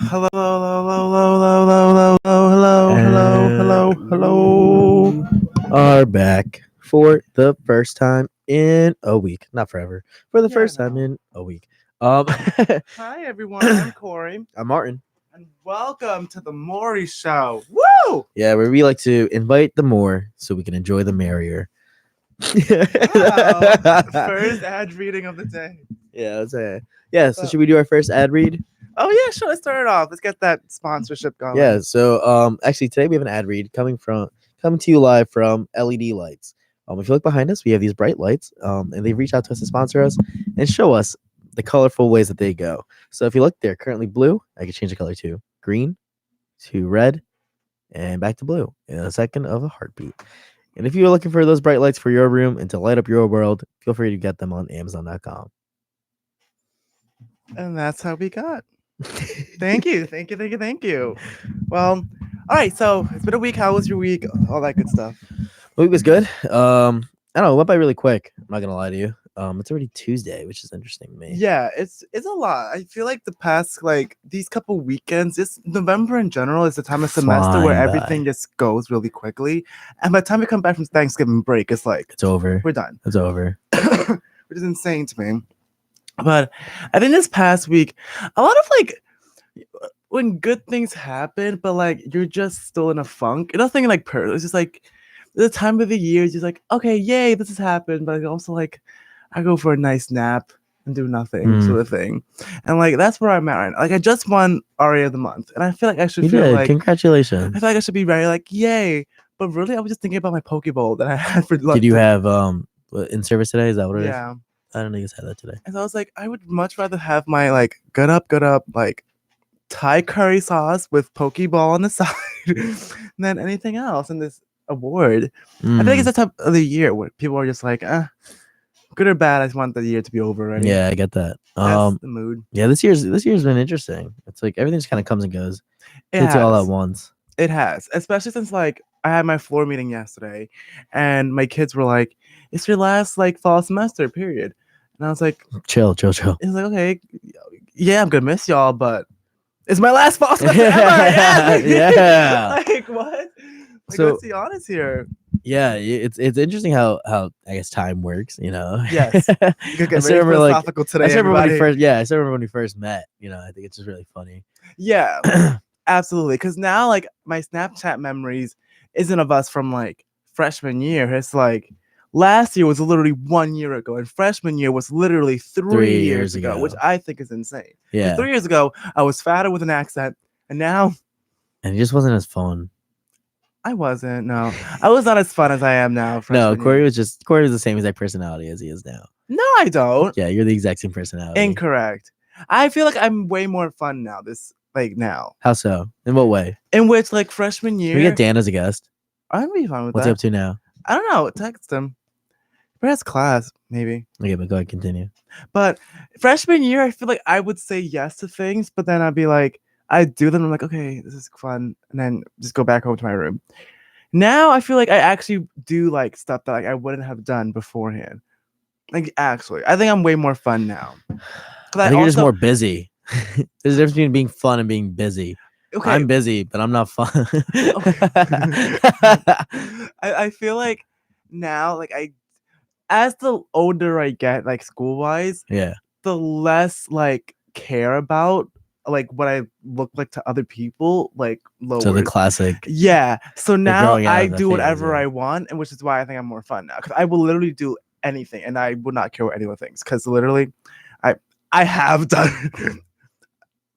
Hello, hello. Are back for the first time in a week. Not forever. For the first time in a week. Hi, everyone. I'm Corey, I'm Martin. and welcome to the Mory Show. Woo! Yeah, where we like to invite the more so we can enjoy the merrier. Wow. First ad reading of the day. Yeah, so should we do our first ad read? Oh, yeah, sure. Let's start it off. Let's get that sponsorship going. Yeah, so actually today we have an ad read coming to you live from LED Lights. If you look behind us, we have these bright lights, and they reach out to us to sponsor us and show us the colorful ways that they go. So if you look, they're currently blue. I can change the color to green, to red, and back to blue in a second of a heartbeat. And if you're looking for those bright lights for your room and to light up your world, feel free to get them on Amazon.com. And that's how we got. Thank you. Well, all right. So it's been a week. How was your week? All that good stuff. The week was good. I don't know. It went by really quick. I'm not gonna lie to you. It's already Tuesday, which is interesting to me. Yeah, it's a lot. I feel like the past these couple weekends, just November in general is the time of semester where everything just goes really quickly. And by the time we come back from Thanksgiving break, it's like it's over. We're done. It's over. Which is insane to me. But I think this past week, a lot of when good things happen, but you're just still in a funk. Nothing it's just the time of the year is just okay, yay, this has happened. But also I go for a nice nap and do nothing sort of thing. And that's where I'm at right now. I just won Aria of the Month. And I feel like I should congratulations. I feel like I should be very yay. But really I was just thinking about my Pokeball that I had for lunch. Did you have in service today? Is that what it is? Yeah. I don't think it's had that today. And so I was I would much rather have my good up Thai curry sauce with Pokeball on the side than anything else in this award. I feel like it's the time of the year where people are just good or bad, I just want the year to be over already. Yeah, I get that. That's the mood. Yeah, this year's been interesting. It's everything just kind of comes and goes. It's all at once. It has, especially since I had my floor meeting yesterday, and my kids were "It's your last fall semester, period." And I was chill. It's okay, yeah, I'm gonna miss y'all, but it's my last fall semester ever. Yeah. What? So let's be honest here. Yeah, it's interesting how I guess time works, Yes. You could get I very philosophical today. I remember when we first met. I think it's just really funny. Yeah, absolutely. Because now my Snapchat memories isn't of us from freshman year. It's last year was literally 1 year ago, and freshman year was literally 3 years ago, which I think is insane. Yeah. 3 years ago, I was fatter with an accent, and now... And it just wasn't as fun. I wasn't, no. I was not as fun as I am now. No, Corey was the same exact personality as he is now. No, I don't. Yeah, you're the exact same personality. Incorrect. I feel I'm way more fun now, now. How so? In what way? In which, freshman year... Can we get Dan as a guest? I'd be fine with What's that. he up to now? I don't know. Text him. Perhaps class, maybe. Okay, but go ahead, continue. But freshman year, I feel I would say yes to things, but then I'd be I'd do them. I'm okay, this is fun. And then just go back home to my room. Now I feel I actually do stuff that I wouldn't have done beforehand. Actually, I think I'm way more fun now. I think you're just more busy. There's a difference between being fun and being busy. Okay. I'm busy, but I'm not fun. I feel now, as the older I get, school wise, yeah, the less care about what I look like to other people, lower. So the classic. Yeah. So now I do whatever phase, I want, and which is why I think I'm more fun now. Because I will literally do anything, and I would not care what anyone thinks. Because literally, I have done.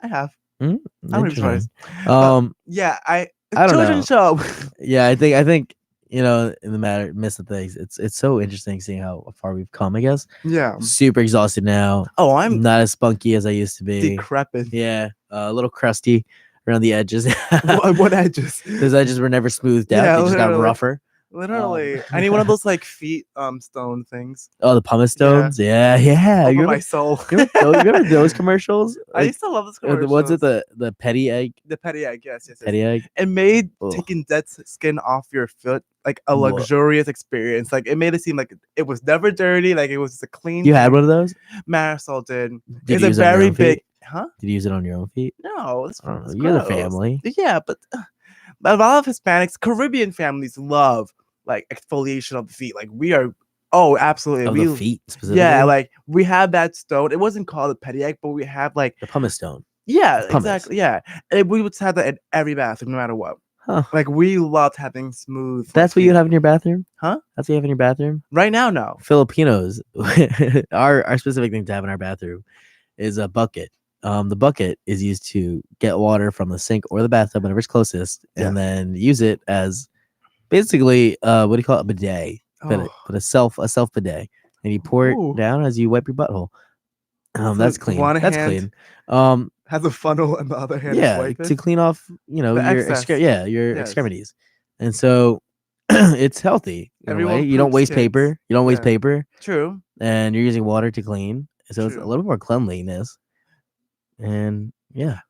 I have. I don't even yeah, I don't know. Show. Yeah, I think in the midst of things, it's so interesting seeing how far we've come. I guess. Yeah. Super exhausted now. Oh, I'm not as spunky as I used to be. Decrepit. Yeah, a little crusty around the edges. What edges? Those edges were never smoothed out. They just got rougher. Literally, I need one of those feet stone things. Oh, the pumice stones. Yeah. Over my soul. You remember those commercials? I used to love those commercials. What's it? The petty egg. The petty egg. Yes. Petty egg. It made taking dead skin off your foot a luxurious experience. It made it seem it was never dirty. It was just a clean. You had one of those? Marisol did. It's a very big. Huh? Did you use it on your own feet? No, I don't know. it's You guys are gross. family. Yeah, but a lot of Hispanics, Caribbean families love like exfoliation of the feet. Like we are, oh, absolutely. Of We, the feet specifically. yeah, like we have that stone. It wasn't called a petty but we have like, the pumice stone. yeah, pumice. exactly. Yeah. And we would have that in every bathroom, no matter what. Huh. Like we loved having smooth. That's what you have in your bathroom? Huh? That's what you have in your bathroom? Right now, no. Filipinos, our specific thing to have in our bathroom is a bucket. The bucket is used to get water from the sink or the bathtub, whenever it's closest, and then use it as basically what do you call it? A bidet. But a self bidet. And you pour it down as you wipe your butthole. That's clean. One That's hand clean. Has a funnel and the other hand is Yeah, wiping. to clean off, your excess. your extremities. And so it's healthy in a way. You don't waste paper. You don't waste paper. True. And you're using water to clean. So it's a little more cleanliness. And yeah.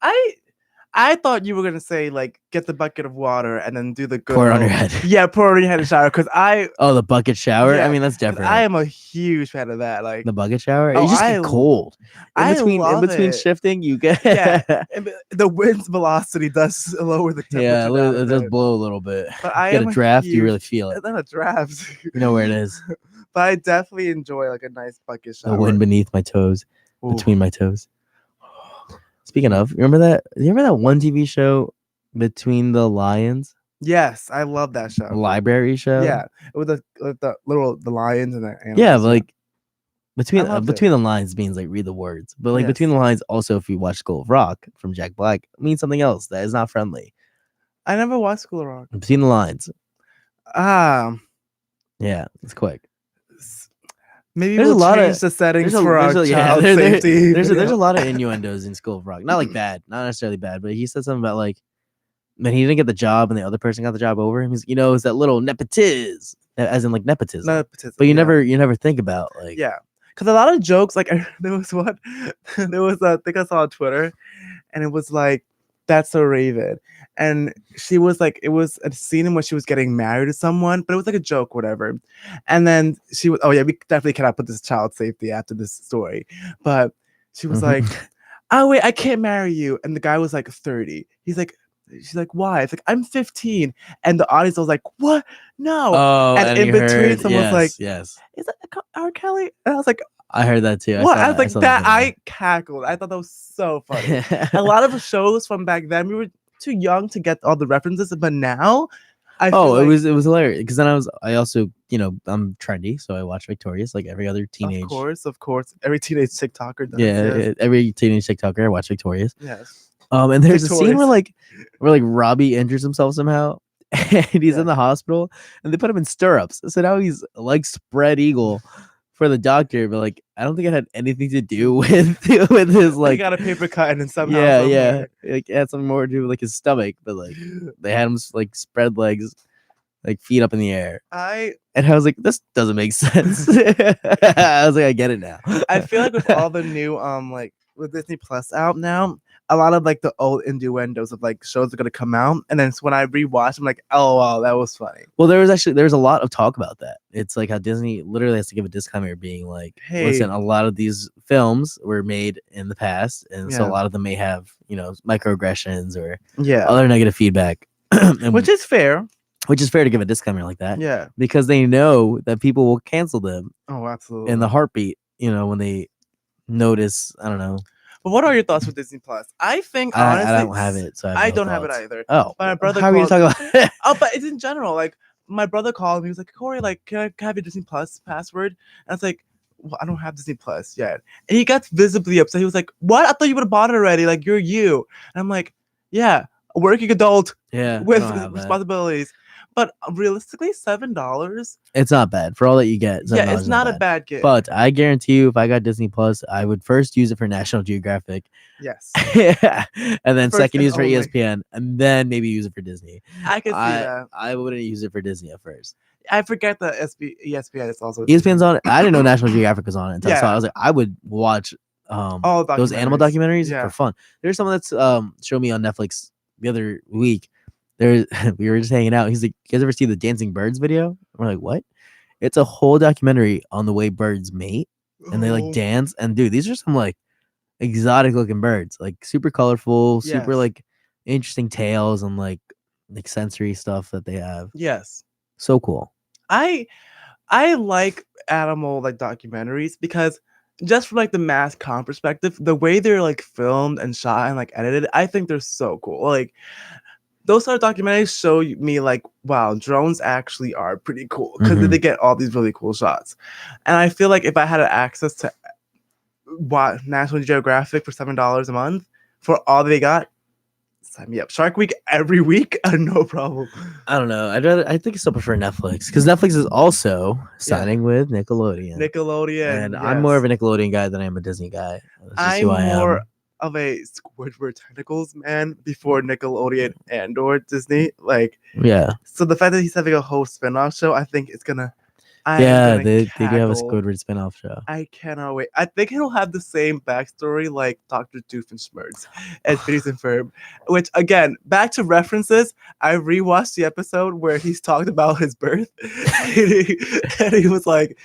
I thought you were gonna say like get the bucket of water and then do the good pour it on your head. Yeah, pour it on your head and shower. Because the bucket shower. Yeah, I mean, that's different. I am a huge fan of that. Like the bucket shower. You just get cold. In between shifting, you get the wind's velocity does lower the temperature. Yeah, it does blow a little bit. But I get a draft, you really feel it. It's not a draft. You know where it is. But I definitely enjoy like a nice bucket shower. The wind beneath my toes, between my toes. Speaking of, remember that one TV show, Between the Lions? Yes, I love that show. Library show. Yeah, with the lions and the animals. Yeah, but like between the lines means like read the words, but like between the lines also, if you watch School of Rock from Jack Black, means something else that is not friendly. I never watched School of Rock. Between the lines. Yeah, it's quick. Maybe we'll change the settings for our child safety. There's a lot of innuendos in School of Rock. Not like bad, not necessarily bad, but he said something about like when he didn't get the job and the other person got the job over him. He's, it's that little nepotism, as in like nepotism. But you never think about like because a lot of jokes like there was a thing I saw on Twitter, and it was like that's so Raven. And she was like, it was a scene in which she was getting married to someone, but it was like a joke, whatever. And then she was, we definitely cannot put this child safety after this story. But she was like, oh, wait, I can't marry you. And the guy was like 30. She's like, why? It's like, I'm 15. And the audience was like, what? No. Oh, and in between, someone was like, yes. Is that R. Kelly? And I was like, I heard that too. What? I was like, that I cackled. I thought that was so funny. A lot of shows from back then, we were too young to get all the references, but now it was hilarious because then I also I'm trendy, so I watch Victorious like every other teenage. Of course, every teenage TikToker does. Yeah, every teenage TikToker I watch Victorious. Yes. And there's a scene where Robbie injures himself somehow, and he's in the hospital, and they put him in stirrups, so now he's like spread eagle for the doctor, but like I don't think it had anything to do with his like. He got a paper cut and somehow. Yeah, like it had something more to do with like his stomach, but like they had him like spread legs, like feet up in the air. And I was like, this doesn't make sense. I was like, I get it now. I feel like with all the new like with Disney Plus out now, a lot of like the old innuendos of like shows are gonna come out, and then when I rewatch, I'm like, oh wow, that was funny. Well, there was a lot of talk about that. It's like how Disney literally has to give a disclaimer, being like, hey, listen, a lot of these films were made in the past, and so a lot of them may have microaggressions or other negative feedback, which is fair. Which is fair to give a disclaimer like that, yeah, because they know that people will cancel them. Oh, absolutely. In the heartbeat, when they notice. I don't know. But what are your thoughts with Disney Plus? I think honestly, I don't have it, so I don't have it either. Oh, but my brother. How are you talking about it? Oh, but it's in general. Like my brother called me. He was like, Corey, like, can I have your Disney Plus password? And I was like, well, I don't have Disney Plus yet. And he got visibly upset. He was like, what? I thought you would have bought it already. Like, you're you. And I'm like, yeah, a working adult. Yeah, with responsibilities. But realistically, $7. It's not bad for all that you get. Yeah, it's not a bad gift. But I guarantee you, if I got Disney Plus, I would first use it for National Geographic. Yes. And then second use for ESPN, and then maybe use it for Disney. I could see that. I wouldn't use it for Disney at first. I forget that ESPN is also ESPN's on it. I didn't know National Geographic was on it. So I was like, I would watch those animal documentaries for fun. There's someone that's showed me on Netflix the other week. We were just hanging out. He's like, you guys ever see the Dancing Birds video? We're like, what? It's a whole documentary on the way birds mate and they like dance. And dude, these are some like exotic looking birds, like super colorful, super Yes. like interesting tails and like sensory stuff that they have. Yes. So cool. I I like animal like documentaries because just from like the mass comm perspective, the way they're like filmed and shot and like edited, I think they're so cool. Like those sort of documentaries show me like, wow, drones actually are pretty cool because they Mhm. get all these really cool shots. And I feel like if I had access to what National Geographic for $7 a month for all they got, sign me up. Shark Week every week, no problem. I don't know. I think I still prefer Netflix because Netflix is also Yeah. signing with Nickelodeon. Nickelodeon, And I'm more of yes. a Nickelodeon guy than I am a Disney guy. That's just I'm who I more am. of a Squidward Tentacles man before Nickelodeon and or Disney. Like, Yeah. so the fact that he's having a whole spin-off show, I think it's gonna I'm Yeah, gonna they do have a cackle. Squidward spin-off show. I cannot wait. I think it'll have the same backstory like Dr. Doofenshmirtz and Phineas and Ferb. Which again, back to references. I rewatched the episode where he's talked about his birth, and he was like,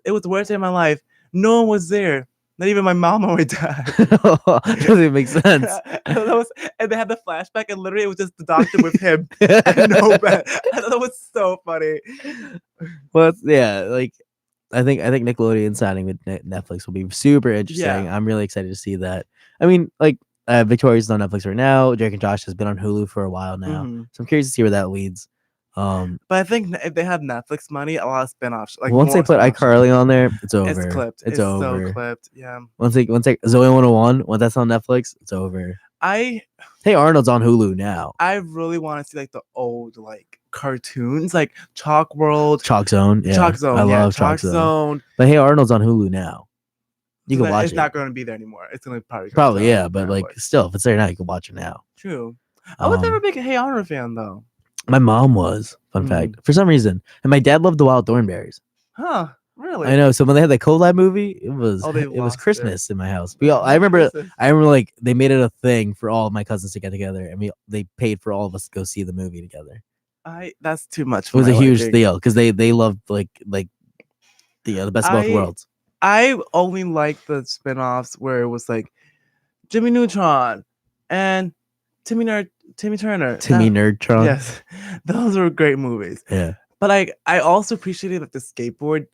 "It was the worst day of my life. No one was there, not even my mom or my dad." Doesn't make sense. And they had the flashback, and literally it was just the doctor with him and no bed. I thought that was so funny. Well, yeah, like I think Nickelodeon signing with Netflix will be super interesting. Yeah. I'm really excited to see that. I mean, like Victoria's on Netflix right now. Drake and Josh has been on Hulu for a while now, Mhm. so I'm curious to see where that leads. But I think if they have Netflix money, a lot of spin-offs, like Once they more put spin-off shows. iCarly on there, it's over. It's clipped. It's It's so over. clipped. Yeah. Once they Zoe 101, once that's on Netflix, it's over. I Hey Arnold's on Hulu now. really want to see like the old like cartoons, like Chalk World, Chalk Zone. Yeah. Chalk Zone. I Yeah, love Chalk Zone. But Hey Arnold's on Hulu now. You So can watch it's it. not going to be there anymore. It's going to probably go Probably, to yeah, but like Netflix. still, if it's there now, you can watch it now. True. I was never a big Hey Arnold fan though. My mom was, fun fact, for some reason. And my dad loved the Wild Thornberries. Huh? Really? I know. So when they had that collab movie, it was Oh, they it was lost Christmas in my house. I remember like they made it a thing for all of my cousins to get together, and they paid for all of us to go see the movie together. That's too much. It was a huge deal because they loved like the best of both worlds. I only like the spin-offs where it was like Jimmy Neutron and Timmy Turner. Timmy Nerdtron. Yes, those were great movies. Yeah. But I also appreciated like the skateboard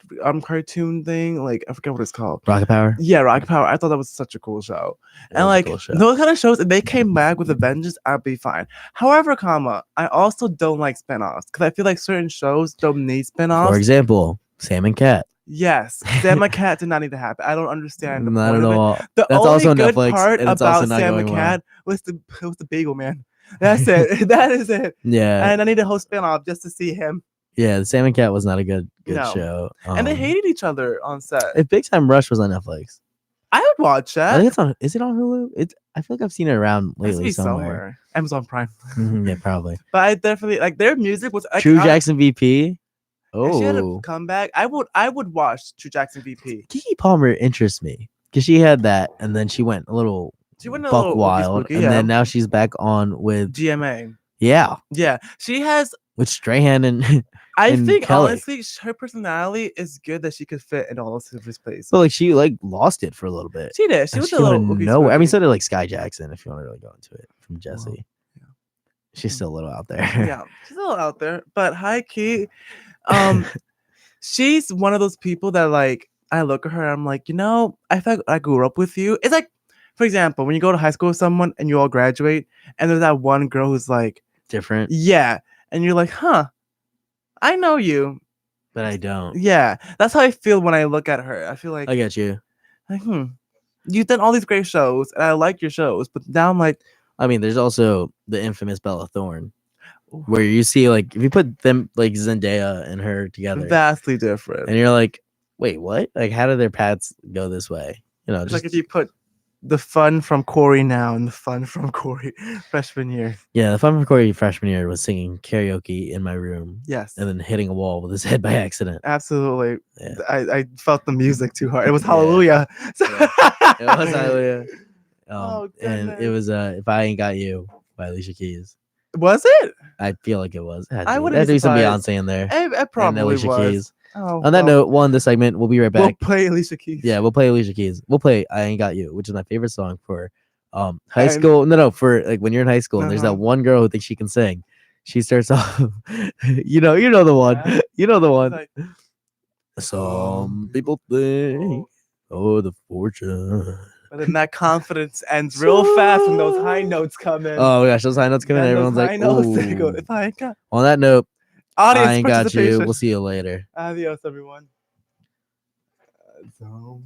cartoon thing. Like I forget what it's called. Rocket Power. Yeah, Rocket Power. I thought that was such a cool show. And like those kind of shows, if they came back with Avengers, I'd be fine. However, I also don't like spinoffs because I feel like certain shows don't need spinoffs. For example, Sam and Cat. Yes, Sam and Cat did not need to happen. I don't understand the Not point at of all. it. The That's only also good Netflix, part and it's also about not Sam going and well. Cat was the Bagel Man. That's it. That is it. Yeah. And I need a whole spinoff just to see him. Yeah, the Sam and Cat was not a good No. show. And they hated each other on set. If Big Time Rush was on Netflix, I would watch that. I think it's on. Is it on Hulu? I feel like I've seen it around lately somewhere. Amazon Prime. Yeah, probably. But I definitely like their music was True Jackson VP. If she had a Oh, comeback, I would watch True Jackson VP. Keke Palmer interests me because she had that, and then she went a little buck wild, spooky, and then now she's back on with GMA. Yeah, she has with Strahan and. I think Kelly. honestly, her personality is good that she could fit in all of his places. But like she lost it for a little bit. She did. She was a little nowhere. I mean, so did like Sky Jackson. If you want to really go into it, from Jesse, well, yeah. She's still a little out there. Yeah, she's a little out there, but high key, she's one of those people that like I look at her, and I'm like, I feel like I grew up with you. It's like, for example, when you go to high school with someone and you all graduate, and there's that one girl who's like different. Yeah, and you're like, huh. I know you, but I don't. Yeah, that's how I feel when I look at her. I feel like I get you. Like, you've done all these great shows, and I like your shows, but now I'm like, I mean, there's also the infamous Bella Thorne, where you see like if you put them like Zendaya and her together, vastly different, and you're like, wait, what? Like, how do their paths go this way? Just like if you put the fun from Corey now and the fun from Corey freshman year. Yeah, the fun from Corey freshman year was singing karaoke in my room. Yes. And then hitting a wall with his head by accident. Absolutely. Yeah. I felt the music too hard. It was Hallelujah. Yeah. It was Hallelujah. And it was If I Ain't Got You by Alicia Keys. Was it? I feel like it was. I would have some Beyonce in there. It probably was. Keys. Oh, On that well, note, we'll end the segment. We'll be right we'll back. play Alicia Keys. Yeah, we'll play Alicia Keys. We'll play I Ain't Got You, which is my favorite song for high And- school. No, for like when you're in high school and there's that Uh-huh. one girl who thinks she can sing. She starts off, you know the one. Yeah. You know the It's one. like, Some people think, oh, the fortune. but then that confidence ends real fast when those high notes come in. Oh gosh, those high notes come in. Then those Everyone's like, high notes, they go, ooh. if I got On that note, I audience ain't got you. participation. We'll see you later. Adios, everyone. So-